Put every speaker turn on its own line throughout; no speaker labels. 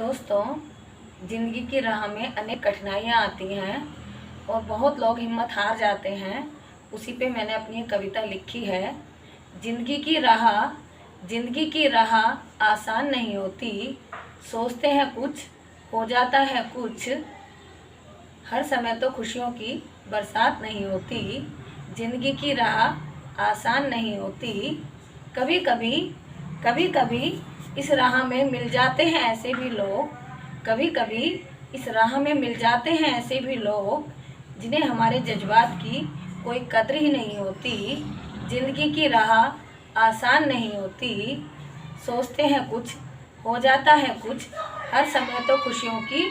दोस्तों, ज़िंदगी की राह में अनेक कठिनाइयाँ आती हैं और बहुत लोग हिम्मत हार जाते हैं। उसी पे मैंने अपनी एक कविता लिखी है। ज़िंदगी की राह आसान नहीं होती, सोचते हैं कुछ हो जाता है कुछ। हर समय तो खुशियों की बरसात नहीं होती। ज़िंदगी की राह आसान नहीं होती। कभी कभी इस राह में मिल जाते हैं ऐसे भी लोग। कभी कभी इस राह में मिल जाते हैं ऐसे भी लोग जिन्हें हमारे जज्बात की कोई कद्र ही नहीं होती। ज़िंदगी की राह आसान नहीं होती, सोचते हैं कुछ हो जाता है कुछ। हर समय तो खुशियों की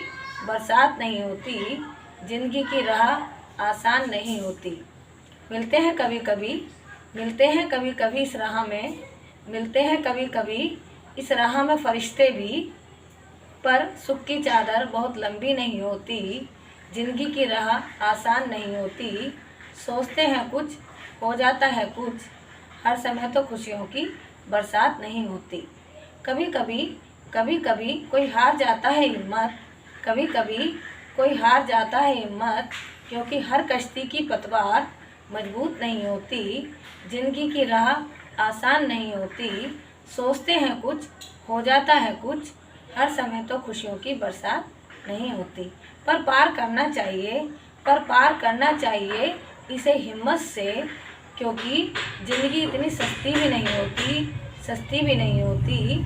बरसात नहीं होती। ज़िंदगी की राह आसान नहीं होती। मिलते हैं कभी कभी इस राह में, मिलते हैं कभी कभी इस राह में फरिश्ते भी, पर सुख की चादर बहुत लंबी नहीं होती। ज़िंदगी की राह आसान नहीं होती, सोचते हैं कुछ हो जाता है कुछ। हर समय तो खुशियों की बरसात नहीं होती। कभी कभी कोई हार जाता है हिम्मत, कभी कभी कोई हार जाता है हिम्मत, क्योंकि हर कश्ती की पतवार मजबूत नहीं होती। ज़िंदगी की राह आसान नहीं होती, सोचते हैं कुछ हो जाता है कुछ। हर समय तो खुशियों की बरसात नहीं होती। पर पार करना चाहिए इसे हिम्मत से, क्योंकि ज़िंदगी इतनी सस्ती भी नहीं होती।